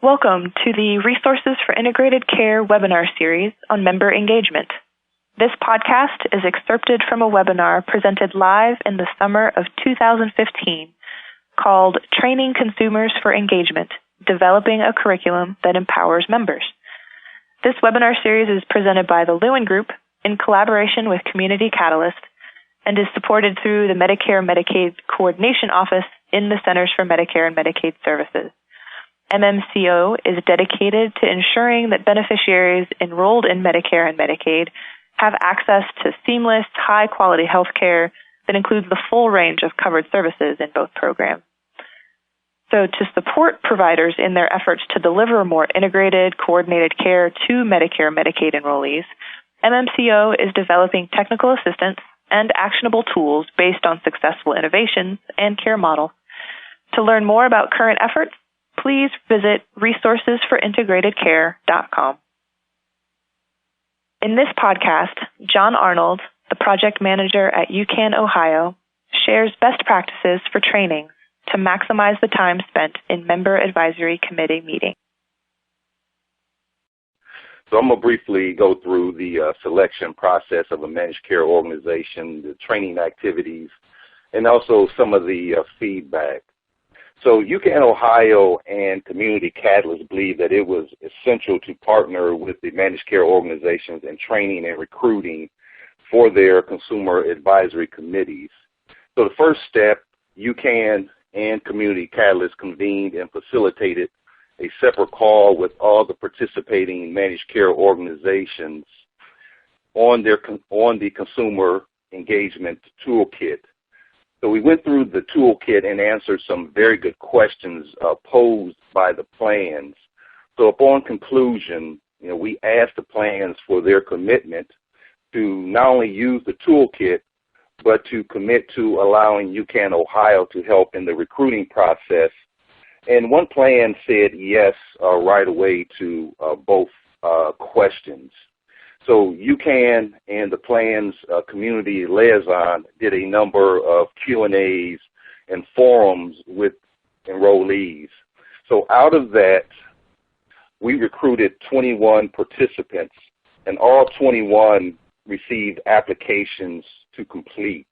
Welcome to the Resources for Integrated Care webinar series on member engagement. This podcast is excerpted from a webinar presented live in the summer of 2015 called Training Consumers for Engagement, Developing a Curriculum that Empowers Members. This webinar series is presented by the Lewin Group in collaboration with Community Catalyst and is supported through the Medicare-Medicaid Coordination Office in the Centers for Medicare and Medicaid Services. MMCO is dedicated to ensuring that beneficiaries enrolled in Medicare and Medicaid have access to seamless, high-quality health care that includes the full range of covered services in both programs. So to support providers in their efforts to deliver more integrated, coordinated care to Medicare and Medicaid enrollees, MMCO is developing technical assistance and actionable tools based on successful innovations and care models. To learn more about current efforts, please visit resourcesforintegratedcare.com. In this podcast, John Arnold, the project manager at UHCAN, Ohio, shares best practices for training to maximize the time spent in member advisory committee meetings. So I'm going to briefly go through the selection process of a managed care organization, the training activities, and also some of the feedback. So UHCAN Ohio and Community Catalyst believe that it was essential to partner with the managed care organizations in training and recruiting for their consumer advisory committees. So the first step, UHCAN and Community Catalyst convened and facilitated a separate call with all the participating managed care organizations on the consumer engagement toolkit. So we went through the toolkit and answered some very good questions posed by the plans. So upon conclusion, we asked the plans for their commitment to not only use the toolkit, but to commit to allowing UHCAN Ohio to help in the recruiting process. And one plan said yes right away to both questions. So UHCAN and the plan's community liaison did a number of Q&As and forums with enrollees. So out of that, we recruited 21 participants, and all 21 received applications to complete.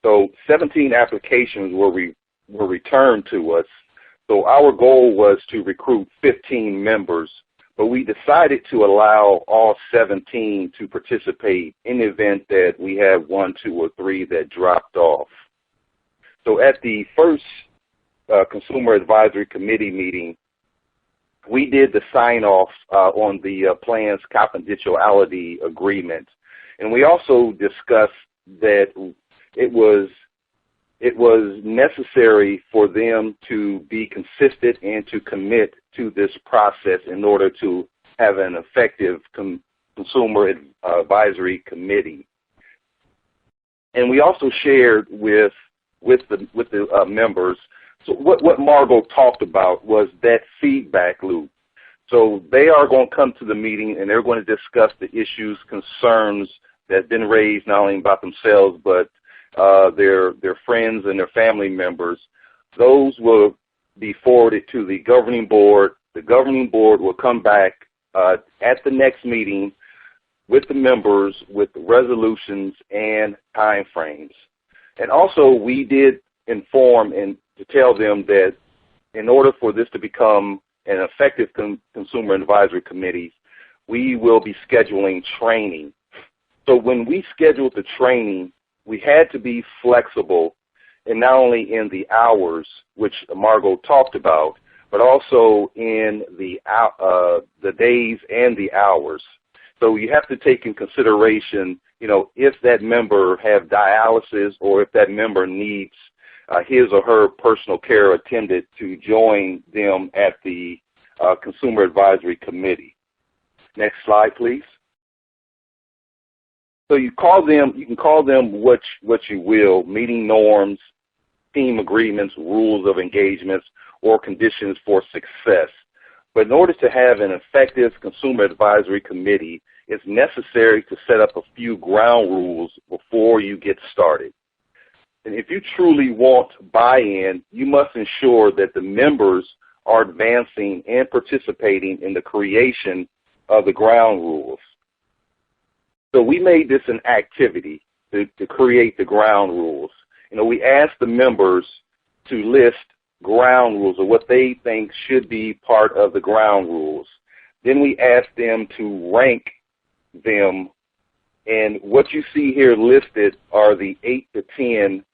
So 17 applications were returned to us. So our goal was to recruit 15 members, but we decided to allow all 17 to participate in the event that we have 1, 2, or 3 that dropped off. So at the first Consumer Advisory Committee meeting, we did the sign-off on the plan's confidentiality agreement. And we also discussed that it was necessary for them to be consistent and to commit to this process in order to have an effective consumer advisory committee. And we also shared with the members. So what Margot talked about was that feedback loop. So they are going to come to the meeting and they're going to discuss the issues, concerns that have been raised not only about themselves but their friends and their family members. Those will be forwarded to the governing board. The governing board will come back at the next meeting with the members with the resolutions and time frames. And also we did inform and to tell them that in order for this to become an effective consumer advisory committee, we will be scheduling training. So when we scheduled the training, we had to be flexible, and not only in the hours, which Margot talked about, but also in the days and the hours. So you have to take in consideration, if that member have dialysis or if that member needs his or her personal care attendant to join them at the Consumer Advisory Committee. Next slide, please. So you can call them what you will, meeting norms, team agreements, rules of engagements, or conditions for success. But in order to have an effective consumer advisory committee, it's necessary to set up a few ground rules before you get started. And if you truly want buy-in, you must ensure that the members are advancing and participating in the creation of the ground rules. So we made this an activity to create the ground rules. We asked the members to list ground rules or what they think should be part of the ground rules. Then we asked them to rank them, and what you see here listed are the 8 to 10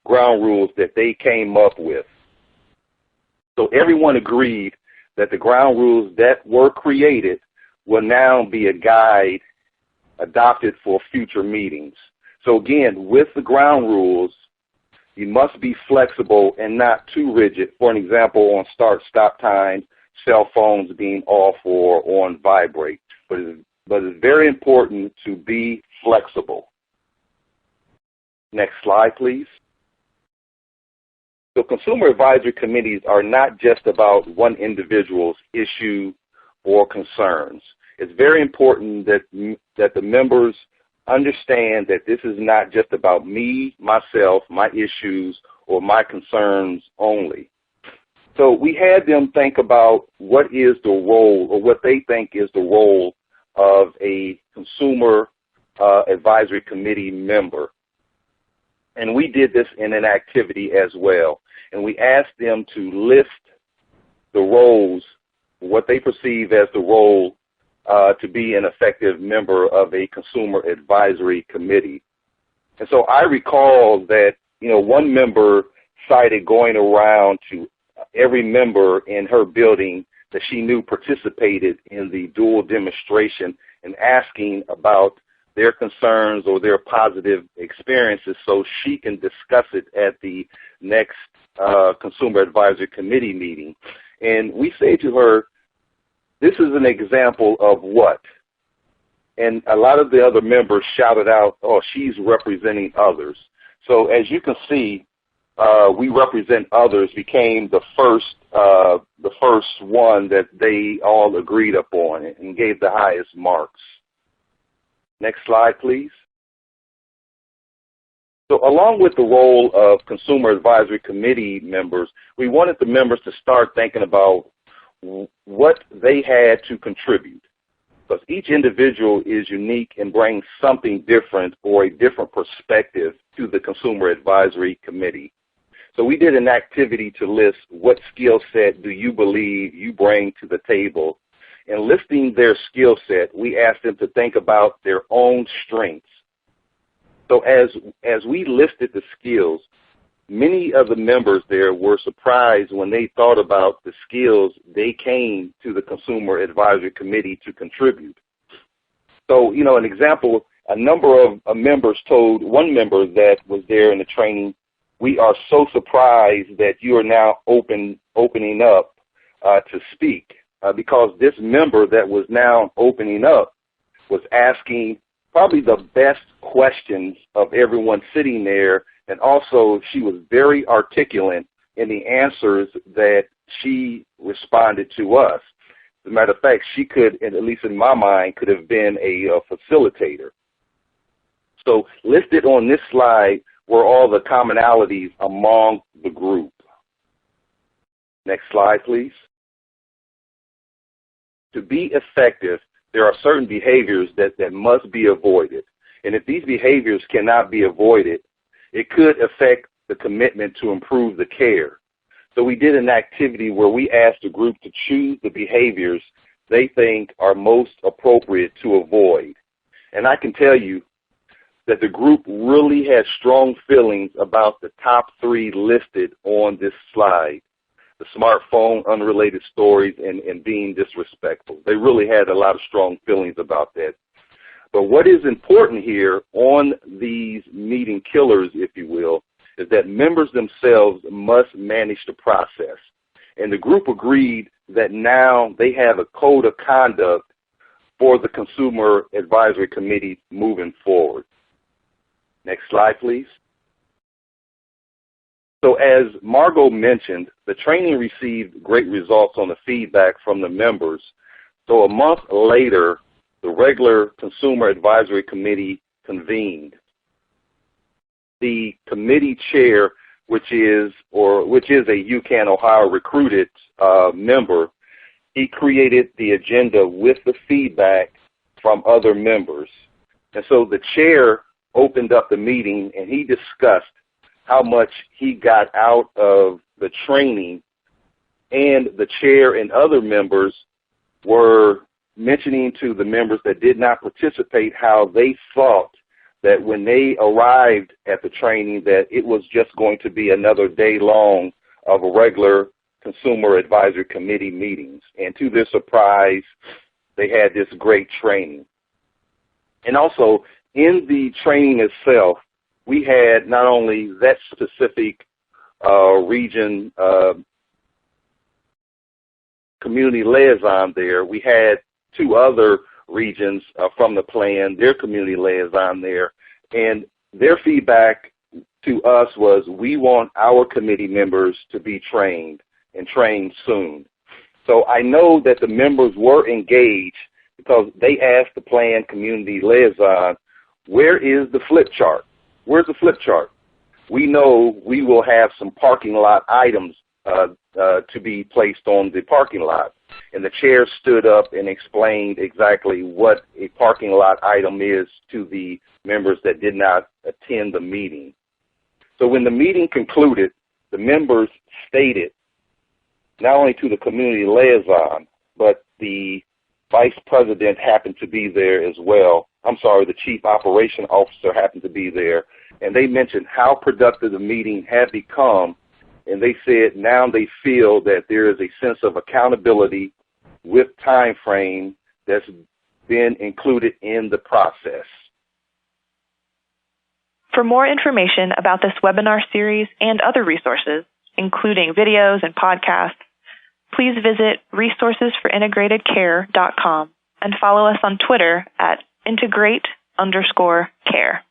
ground rules that they came up with. So everyone agreed that the ground rules that were created will now be a guide adopted for future meetings. So again, with the ground rules, you must be flexible and not too rigid. For an example, on start-stop times, cell phones being off or on vibrate. But it's very important to be flexible. Next slide, please. So consumer advisory committees are not just about one individual's issue or concerns. It's very important that the members understand that this is not just about me, myself, my issues, or my concerns only. So we had them think about what is the role, or what they think is the role of a consumer advisory committee member. And we did this in an activity as well. And we asked them to list the roles, what they perceive as the role to be an effective member of a consumer advisory committee. And so I recall that, one member cited going around to every member in her building that she knew participated in the dual demonstration and asking about their concerns or their positive experiences so she can discuss it at the next Consumer Advisory Committee meeting. And we say to her, this is an example of what? And a lot of the other members shouted out, oh, she's representing others. So as you can see, we represent others became the first one that they all agreed upon and gave the highest marks. Next slide, please. So along with the role of consumer advisory committee members, we wanted the members to start thinking about what they had to contribute. Because each individual is unique and brings something different or a different perspective to the consumer advisory committee. So we did an activity to list what skill set do you believe you bring to the table. And listing their skill set, we asked them to think about their own strengths. So as we listed the skills, many of the members there were surprised when they thought about the skills they came to the Consumer Advisory Committee to contribute. So, an example, a number of members told one member that was there in the training, we are so surprised that you are now opening up to speak because this member that was now opening up was asking probably the best questions of everyone sitting there, and also she was very articulate in the answers that she responded to us. As a matter of fact, she could, at least in my mind, could have been a facilitator. So listed on this slide were all the commonalities among the group. Next slide, please. To be effective, there are certain behaviors that must be avoided. And if these behaviors cannot be avoided, it could affect the commitment to improve the care. So we did an activity where we asked the group to choose the behaviors they think are most appropriate to avoid. And I can tell you that the group really had strong feelings about the top 3 listed on this slide. The smartphone, unrelated stories, and being disrespectful. They really had a lot of strong feelings about that. But what is important here on these meeting killers, if you will, is that members themselves must manage the process. And the group agreed that now they have a code of conduct for the Consumer Advisory Committee moving forward. Next slide, please. So as Margot mentioned, the training received great results on the feedback from the members. So a month later, the regular Consumer Advisory Committee convened. The committee chair which is a UHCAN Ohio recruited member, he created the agenda with the feedback from other members. And so the chair opened up the meeting and he discussed how much he got out of the training, and the chair and other members were mentioning to the members that did not participate how they thought that when they arrived at the training that it was just going to be another day long of a regular Consumer Advisory Committee meetings. And to their surprise, they had this great training. And also, in the training itself, we had not only that specific region community liaison there, we had two other regions from the plan, their community liaison there, and their feedback to us was, we want our committee members to be trained and trained soon. So I know that the members were engaged because they asked the plan community liaison, where is the flip chart? Where's the flip chart? We know we will have some parking lot items to be placed on the parking lot. And the chair stood up and explained exactly what a parking lot item is to the members that did not attend the meeting. So when the meeting concluded, the members stated, not only to the community liaison, but the vice president happened to be there as well. I'm sorry, the chief operation officer happened to be there. And they mentioned how productive the meeting had become. And they said now they feel that there is a sense of accountability with time frame that's been included in the process. For more information about this webinar series and other resources, including videos and podcasts, please visit resourcesforintegratedcare.com and follow us on Twitter at integrate_care.